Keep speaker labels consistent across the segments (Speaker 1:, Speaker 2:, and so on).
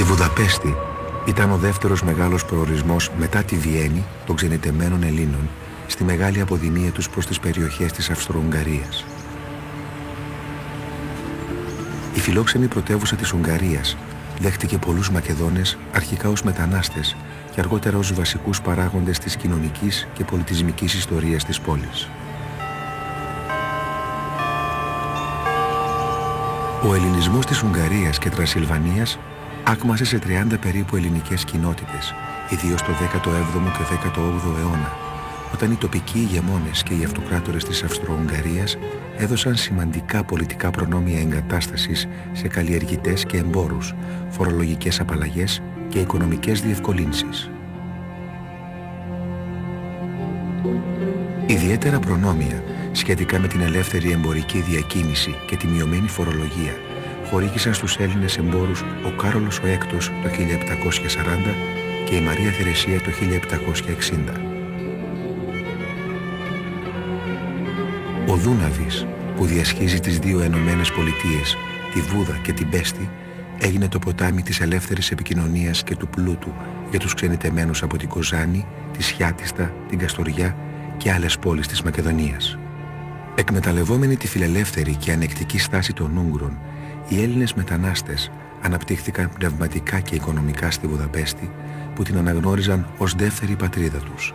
Speaker 1: Βουδαπέστη ήταν ο δεύτερος μεγάλος προορισμός μετά τη Βιέννη των ξενιτεμένων Ελλήνων στη μεγάλη αποδημία τους προς τις περιοχές της Αυστρο-Ουγγαρίας. Η φιλόξενη πρωτεύουσα της Ουγγαρίας δέχτηκε πολλούς Μακεδόνες, αρχικά ως μετανάστες και αργότερα ως βασικούς παράγοντες της κοινωνικής και πολιτισμικής ιστορίας της πόλης. Ο ελληνισμός της Ουγγαρίας και Τρανσιλβανίας άκμασε σε 30 περίπου ελληνικές κοινότητες, ιδίως το 17ο και 18ο αιώνα, όταν οι τοπικοί ηγεμόνες και οι αυτοκράτορες της Αυστρο-Ουγγαρίας έδωσαν σημαντικά πολιτικά προνόμια εγκατάστασης σε καλλιεργητές και εμπόρους, φορολογικές απαλλαγές και οικονομικές διευκολύνσεις. Ιδιαίτερα προνόμια σχετικά με την ελεύθερη εμπορική διακίνηση και τη μειωμένη φορολογία χορήγησαν στους Έλληνες εμπόρους ο Κάρολος ο Έκτος το 1740 και η Μαρία Θερεσία το 1760. Ο Δούναβης, που διασχίζει τις δύο Ενωμένες Πολιτείες, τη Βούδα και την Πέστη, έγινε το ποτάμι της ελεύθερης επικοινωνίας και του πλούτου για τους ξενιτεμένους από την Κοζάνη, τη Σιάτιστα, την Καστοριά και άλλες πόλεις της Μακεδονίας. Εκμεταλλευόμενοι τη φιλελεύθερη και ανεκτική στάση των Ούγγρων, οι Έλληνες μετανάστες αναπτύχθηκαν πνευματικά και οικονομικά στη Βουδαπέστη, που την αναγνώριζαν ως δεύτερη πατρίδα τους.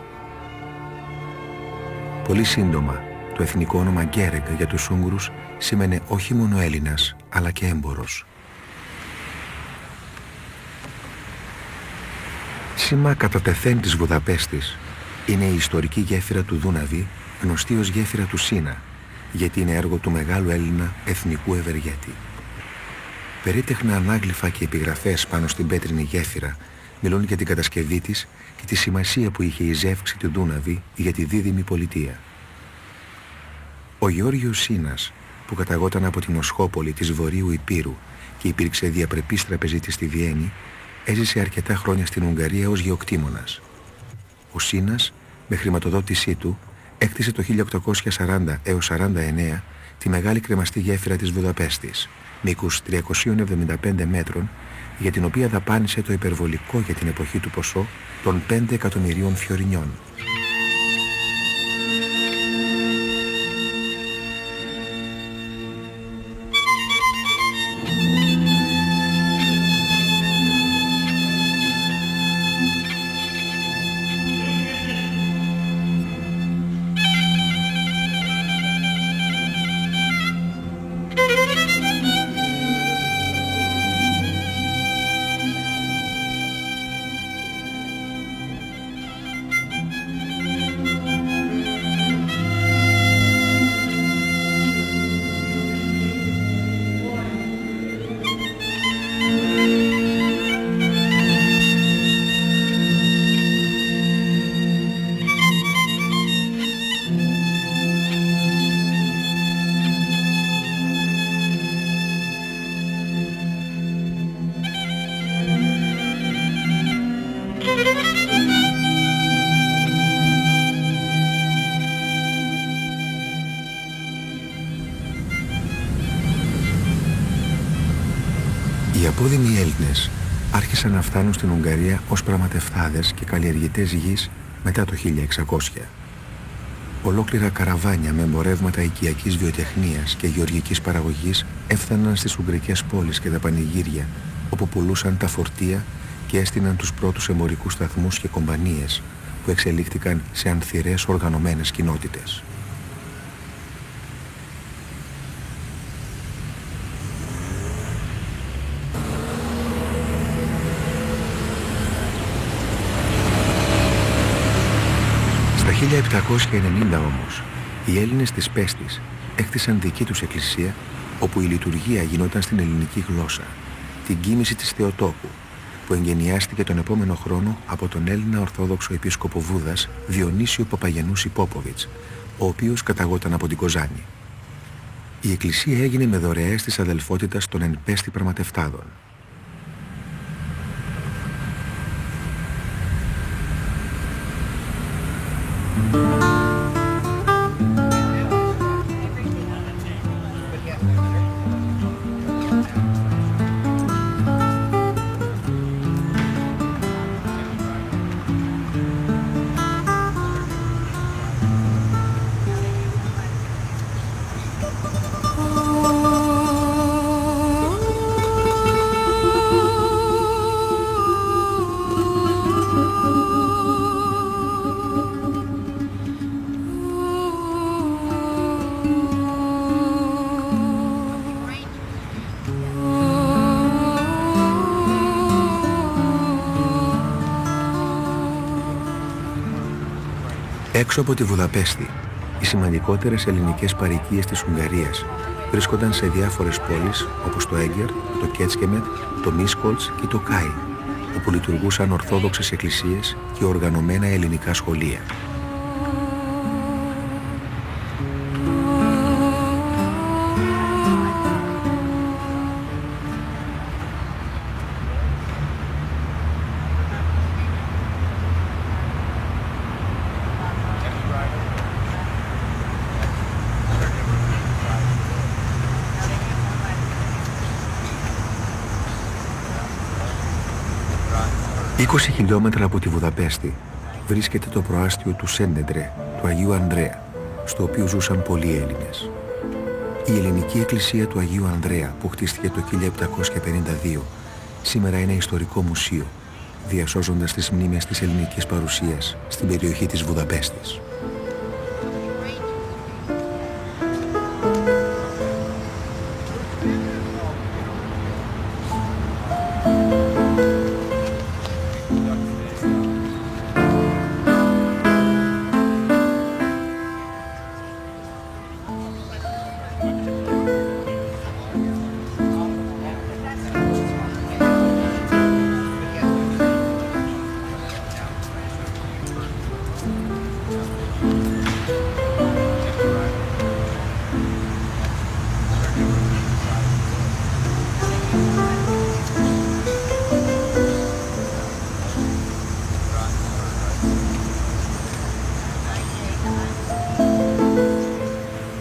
Speaker 1: Πολύ σύντομα, το εθνικό όνομα Γκέρεγ για τους Ούγγρους σήμαινε όχι μόνο Έλληνας, αλλά και έμπορος. Σήμα κατά τεθέν της Βουδαπέστης είναι η ιστορική γέφυρα του Δούναβη, γνωστή ως γέφυρα του Σίνα, γιατί είναι έργο του μεγάλου Έλληνα εθνικού ευεργέτη. Περίτεχνα ανάγλυφα και επιγραφές πάνω στην πέτρινη γέφυρα μιλούν για την κατασκευή της και τη σημασία που είχε η ζεύξη του Δούναβη για τη δίδυμη πολιτεία. Ο Γεώργιος Σίνας, που καταγόταν από την Οσχόπολη της Βορείου Υπήρου και υπήρξε διαπρεπής τραπεζίτης στη Βιέννη, έζησε αρκετά χρόνια στην Ουγγαρία ως γεωκτήμονας. Ο Σίνας, με χρηματοδότησή του, έκτισε το 1840 έως 49 τη μεγάλη κρεμαστή γέφυρα της Βουδαπέστης, μήκους 375 μέτρων, για την οποία δαπάνησε το υπερβολικό για την εποχή του ποσό των 5 εκατομμυρίων φιωρινιών. Οι απόδημοι Έλληνες άρχισαν να φτάνουν στην Ουγγαρία ως πραγματευτάδες και καλλιεργητές γης μετά το 1600. Ολόκληρα καραβάνια με εμπορεύματα οικιακής βιοτεχνίας και γεωργικής παραγωγής έφταναν στις ουγγρικές πόλεις και τα πανηγύρια, όπου πουλούσαν τα φορτία και έστειναν τους πρώτους εμπορικούς σταθμούς και κομπανίες που εξελίχθηκαν σε ανθυρές οργανωμένες κοινότητες. Στα 1790 όμως, οι Έλληνες της Πέστης έκτισαν δική τους εκκλησία, όπου η λειτουργία γινόταν στην ελληνική γλώσσα, την κοίμηση της Θεοτόκου, που εγγενιάστηκε τον επόμενο χρόνο από τον Έλληνα Ορθόδοξο Επίσκοπο Βούδας Διονύσιο Παπαγεννούση Πόποβιτς, ο οποίος καταγόταν από την Κοζάνη. Η εκκλησία έγινε με δωρεές της αδελφότητας των εν πέστη πραγματευτάδων. Έξω από τη Βουδαπέστη, οι σημαντικότερες ελληνικές παροικίες της Ουγγαρίας βρίσκονταν σε διάφορες πόλεις όπως το Έγκερ, το Κέτσκεμετ, το Μίσκολτς και το Κάι, όπου λειτουργούσαν ορθόδοξες εκκλησίες και οργανωμένα ελληνικά σχολεία. «20 χιλιόμετρα από τη Βουδαπέστη βρίσκεται το προάστιο του Σέντεντρε, του Αγίου Ανδρέα, στο οποίο ζούσαν πολλοί Έλληνες. Η ελληνική εκκλησία του Αγίου Ανδρέα, που χτίστηκε το 1752, σήμερα είναι ιστορικό μουσείο, διασώζοντας τις μνήμες της ελληνικής παρουσίας στην περιοχή της Βουδαπέστης.